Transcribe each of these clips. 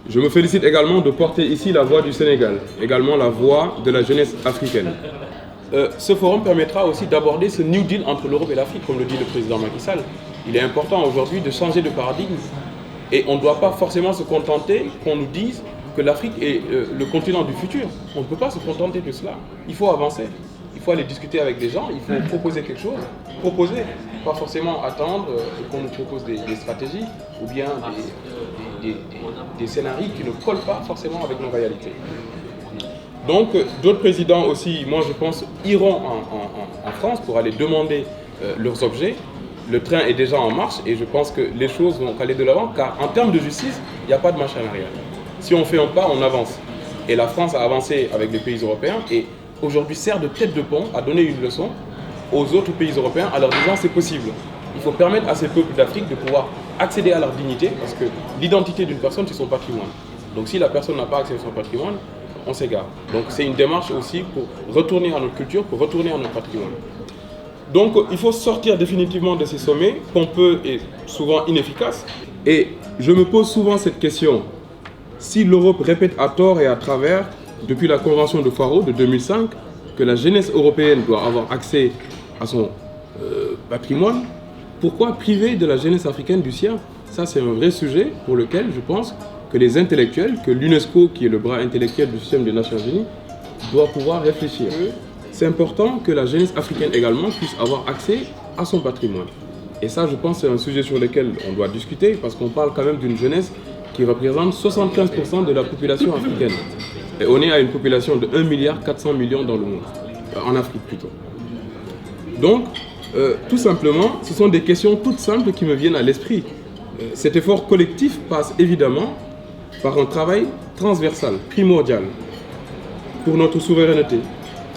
Je me félicite également de porter ici la voix du Sénégal, également la voix de la jeunesse africaine. Ce forum permettra aussi d'aborder ce New Deal entre l'Europe et l'Afrique, comme le dit le président Macky Sall. Il est important aujourd'hui de changer de paradigme et on ne doit pas forcément se contenter qu'on nous dise que l'Afrique est le continent du futur. On ne peut pas se contenter de cela. Il faut avancer. Il faut aller discuter avec des gens, il faut proposer quelque chose. Proposer, pas forcément attendre qu'on nous propose des stratégies ou bien des scénarios qui ne collent pas forcément avec nos réalités. Donc d'autres présidents aussi, moi je pense, iront en France pour aller demander leurs objets. Le train est déjà en marche et je pense que les choses vont aller de l'avant car en termes de justice, il n'y a pas de marche en arrière. Si on fait un pas, on avance. Et la France a avancé avec les pays européens et aujourd'hui sert de tête de pont à donner une leçon aux autres pays européens en leur disant c'est possible. Il faut permettre à ces peuples d'Afrique de pouvoir accéder à leur dignité parce que l'identité d'une personne c'est son patrimoine. Donc si la personne n'a pas accès à son patrimoine, on s'égare. Donc c'est une démarche aussi pour retourner à notre culture, pour retourner à notre patrimoine. Donc il faut sortir définitivement de ces sommets pompeux et souvent inefficaces. Et je me pose souvent cette question. Si l'Europe répète à tort et à travers, depuis la Convention de Faro de 2005, que la jeunesse européenne doit avoir accès à son patrimoine, pourquoi priver de la jeunesse africaine du sien? Ça c'est un vrai sujet pour lequel je pense que les intellectuels, que l'UNESCO, qui est le bras intellectuel du système des Nations Unies, doit pouvoir réfléchir. C'est important que la jeunesse africaine également puisse avoir accès à son patrimoine. Et ça, je pense, c'est un sujet sur lequel on doit discuter, parce qu'on parle quand même d'une jeunesse qui représente 75% de la population africaine. Et on est à une population de 1,4 milliard dans le monde, en Afrique plutôt. Donc, tout simplement, ce sont des questions toutes simples qui me viennent à l'esprit. Cet effort collectif passe évidemment par un travail transversal, primordial, pour notre souveraineté.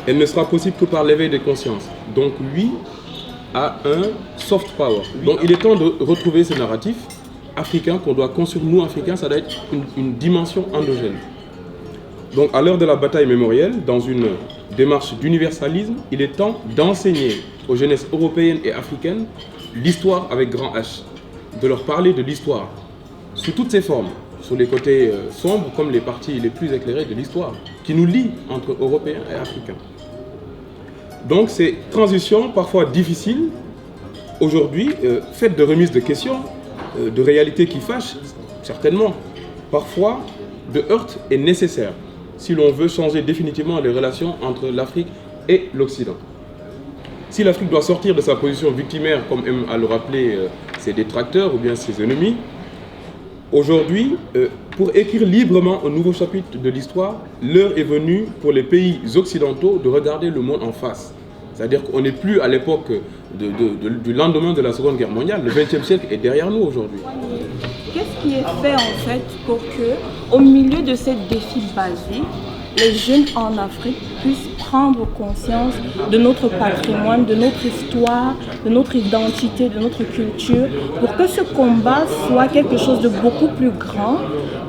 Elle ne sera possible que par l'éveil des consciences. Donc oui à un soft power. Donc il est temps de retrouver ce narratif africain qu'on doit construire. Nous, Africains, ça doit être une dimension endogène. Donc à l'heure de la bataille mémorielle, dans une démarche d'universalisme, il est temps d'enseigner aux jeunesses européennes et africaines l'histoire avec grand H. De leur parler de l'histoire, sous toutes ses formes, sur les côtés sombres comme les parties les plus éclairées de l'histoire, qui nous lie entre Européens et Africains. Donc ces transitions parfois difficiles, aujourd'hui, faites de remises de questions, de réalités qui fâchent, certainement, parfois de heurts est nécessaire, si l'on veut changer définitivement les relations entre l'Afrique et l'Occident. Si l'Afrique doit sortir de sa position victimaire, comme aiment à le rappeler ses détracteurs ou bien ses ennemis, aujourd'hui, pour écrire librement un nouveau chapitre de l'histoire, l'heure est venue pour les pays occidentaux de regarder le monde en face. C'est-à-dire qu'on n'est plus à l'époque du lendemain de la Seconde Guerre mondiale. Le XXe siècle est derrière nous aujourd'hui. Qu'est-ce qui est fait en fait pour que, au milieu de ces défis basiques, les jeunes en Afrique puissent prendre conscience de notre patrimoine, de notre histoire, de notre identité, de notre culture, pour que ce combat soit quelque chose de beaucoup plus grand.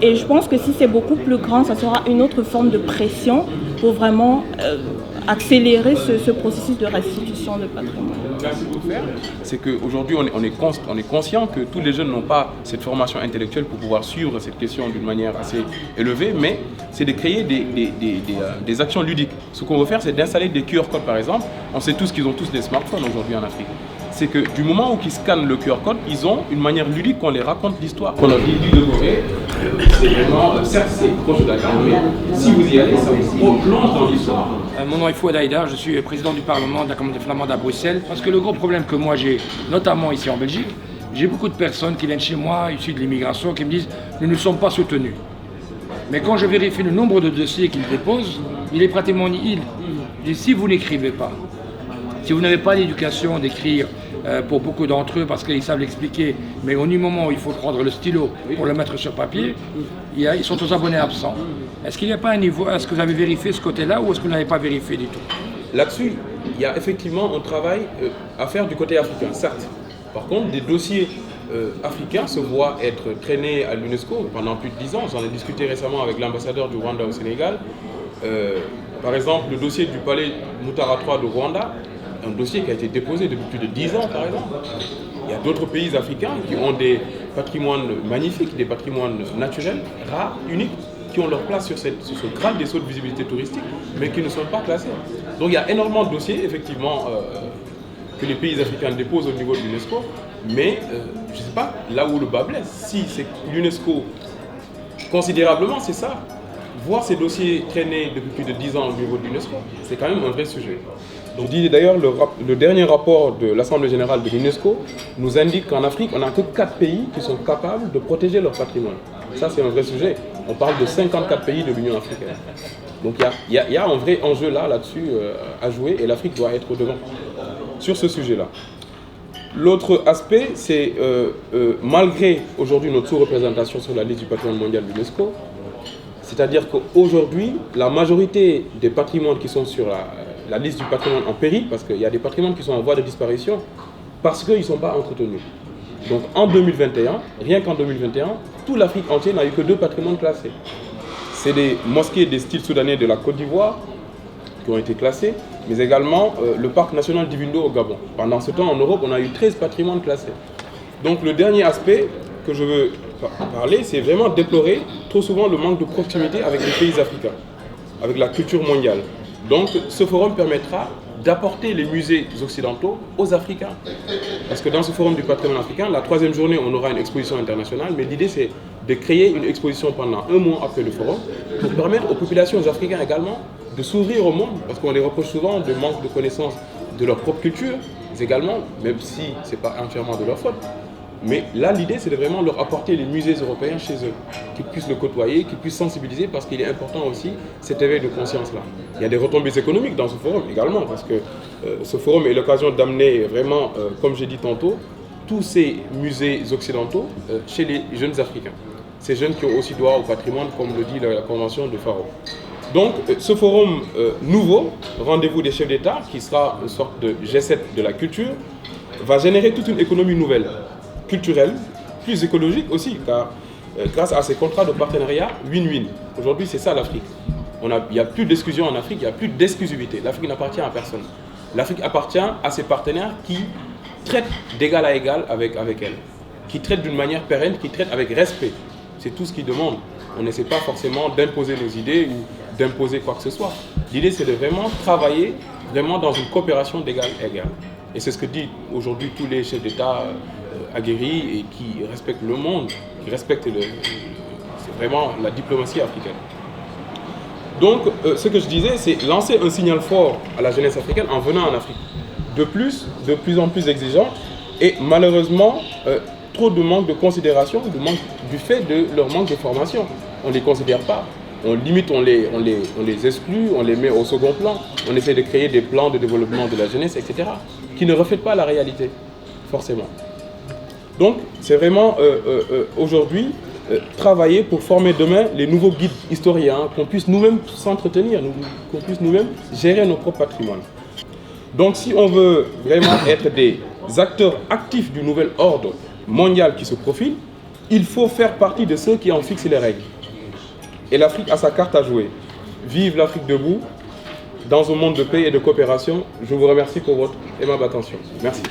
Et je pense que si c'est beaucoup plus grand, ça sera une autre forme de pression pour vraiment accélérer ce processus de restitution de patrimoine. Merci de le faire. C'est qu'aujourd'hui, on est conscient que tous les jeunes n'ont pas cette formation intellectuelle pour pouvoir suivre cette question d'une manière assez élevée, mais c'est de créer des actions ludiques. Ce qu'on veut faire, c'est d'installer des QR codes, par exemple. On sait tous qu'ils ont tous des smartphones aujourd'hui en Afrique. C'est que du moment où ils scannent le QR code, ils ont une manière ludique qu'on les raconte l'histoire. Qu'on a dit de Corée, c'est vraiment, certes c'est proche de la Grande, mais si vous y allez, ça vous plonge dans l'histoire. Mon nom est Fouad Haïdar, je suis président du Parlement de la Communauté flamande à Bruxelles. Parce que le gros problème que moi j'ai, notamment ici en Belgique, j'ai beaucoup de personnes qui viennent chez moi, issues de l'immigration, qui me disent « nous ne sommes pas soutenus ». Mais quand je vérifie le nombre de dossiers qu'ils déposent, il est pratiquement nihil. Je dis, si vous n'écrivez pas, si vous n'avez pas l'éducation d'écrire pour beaucoup d'entre eux, parce qu'ils savent l'expliquer, mais au moment où il faut prendre le stylo pour le mettre sur papier, ils sont aux abonnés absents. Est-ce qu'il n'y a pas un niveau, est-ce que vous avez vérifié ce côté-là ou est-ce que vous n'avez pas vérifié du tout? Là-dessus, il y a effectivement un travail à faire du côté africain, certes. Par contre, des dossiers africains se voient être traînés à l'UNESCO pendant plus de 10 ans. J'en ai discuté récemment avec l'ambassadeur du Rwanda au Sénégal. Par exemple, le dossier du palais Mutara 3 de Rwanda, un dossier qui a été déposé depuis plus de 10 ans, par exemple. Il y a d'autres pays africains qui ont des patrimoines magnifiques, des patrimoines naturels, rares, uniques, qui ont leur place sur ce Graal des sceaux de visibilité touristique, mais qui ne sont pas classés. Donc il y a énormément de dossiers, effectivement, que les pays africains déposent au niveau de l'UNESCO, mais je ne sais pas là où le bas blesse. Si c'est l'UNESCO, considérablement, c'est ça. Voir ces dossiers traîner depuis plus de 10 ans au niveau de l'UNESCO, c'est quand même un vrai sujet. Je dis d'ailleurs, le dernier rapport de l'Assemblée générale de l'UNESCO nous indique qu'en Afrique, on n'a que 4 pays qui sont capables de protéger leur patrimoine. Ça, c'est un vrai sujet. On parle de 54 pays de l'Union africaine. Donc il y a un vrai enjeu là-dessus à jouer, et l'Afrique doit être au devant sur ce sujet-là. L'autre aspect, c'est malgré aujourd'hui notre sous-représentation sur la liste du patrimoine mondial de l'UNESCO, c'est-à-dire qu'aujourd'hui, la majorité des patrimoines qui sont sur la liste du patrimoine en péril, parce qu'il y a des patrimoines qui sont en voie de disparition, parce qu'ils ne sont pas entretenus. Donc en 2021, rien qu'en 2021, toute l'Afrique entière n'a eu que 2 patrimoines classés. C'est des mosquées des styles soudanais de la Côte d'Ivoire qui ont été classés, mais également le parc national d'Ivindo au Gabon. Pendant ce temps, en Europe, on a eu 13 patrimoines classés. Donc le dernier aspect que je veux parler, c'est vraiment déplorer trop souvent le manque de proximité avec les pays africains, avec la culture mondiale. Donc ce forum permettra d'apporter les musées occidentaux aux Africains. Parce que dans ce forum du patrimoine africain, la 3e journée, on aura une exposition internationale, mais l'idée c'est de créer une exposition pendant 1 mois après le forum pour permettre aux populations africaines également de s'ouvrir au monde, parce qu'on les reproche souvent de manque de connaissance de leur propre culture, également, même si ce n'est pas entièrement de leur faute. Mais là, l'idée, c'est de vraiment leur apporter les musées européens chez eux, qu'ils puissent le côtoyer, qu'ils puissent sensibiliser, parce qu'il est important aussi cet éveil de conscience-là. Il y a des retombées économiques dans ce forum également, parce que ce forum est l'occasion d'amener vraiment, comme j'ai dit tantôt, tous ces musées occidentaux chez les jeunes Africains. Ces jeunes qui ont aussi droit au patrimoine, comme le dit la Convention de Faro. Donc, ce forum nouveau, rendez-vous des chefs d'État, qui sera une sorte de G7 de la culture, va générer toute une économie nouvelle, culturelle, plus écologique aussi, car grâce à ces contrats de partenariat win-win. Aujourd'hui, c'est ça l'Afrique. Il n'y a plus d'exclusion en Afrique, il n'y a plus d'exclusivité. L'Afrique n'appartient à personne. L'Afrique appartient à ses partenaires qui traitent d'égal à égal avec elle, qui traitent d'une manière pérenne, qui traitent avec respect. C'est tout ce qu'ils demandent. On n'essaie pas forcément d'imposer nos idées ou d'imposer quoi que ce soit. L'idée, c'est de vraiment travailler vraiment dans une coopération d'égal à égal. Et c'est ce que disent aujourd'hui tous les chefs d'État aguerris et qui respectent le monde, qui respectent c'est vraiment la diplomatie africaine. Donc, ce que je disais, c'est lancer un signal fort à la jeunesse africaine en venant en Afrique. De plus en plus exigeant, et malheureusement, trop de manque de considération, du fait de leur manque de formation. On ne les considère pas. On limite, on les exclut, on les met au second plan. On essaie de créer des plans de développement de la jeunesse, etc., qui ne reflètent pas la réalité, forcément. Donc, c'est vraiment aujourd'hui travailler pour former demain les nouveaux guides historiens, qu'on puisse nous-mêmes s'entretenir, qu'on puisse nous-mêmes gérer nos propres patrimoines. Donc, si on veut vraiment être des acteurs actifs du nouvel ordre mondial qui se profile, il faut faire partie de ceux qui en fixent les règles. Et l'Afrique a sa carte à jouer. Vive l'Afrique debout, dans un monde de paix et de coopération. Je vous remercie pour votre aimable attention. Merci.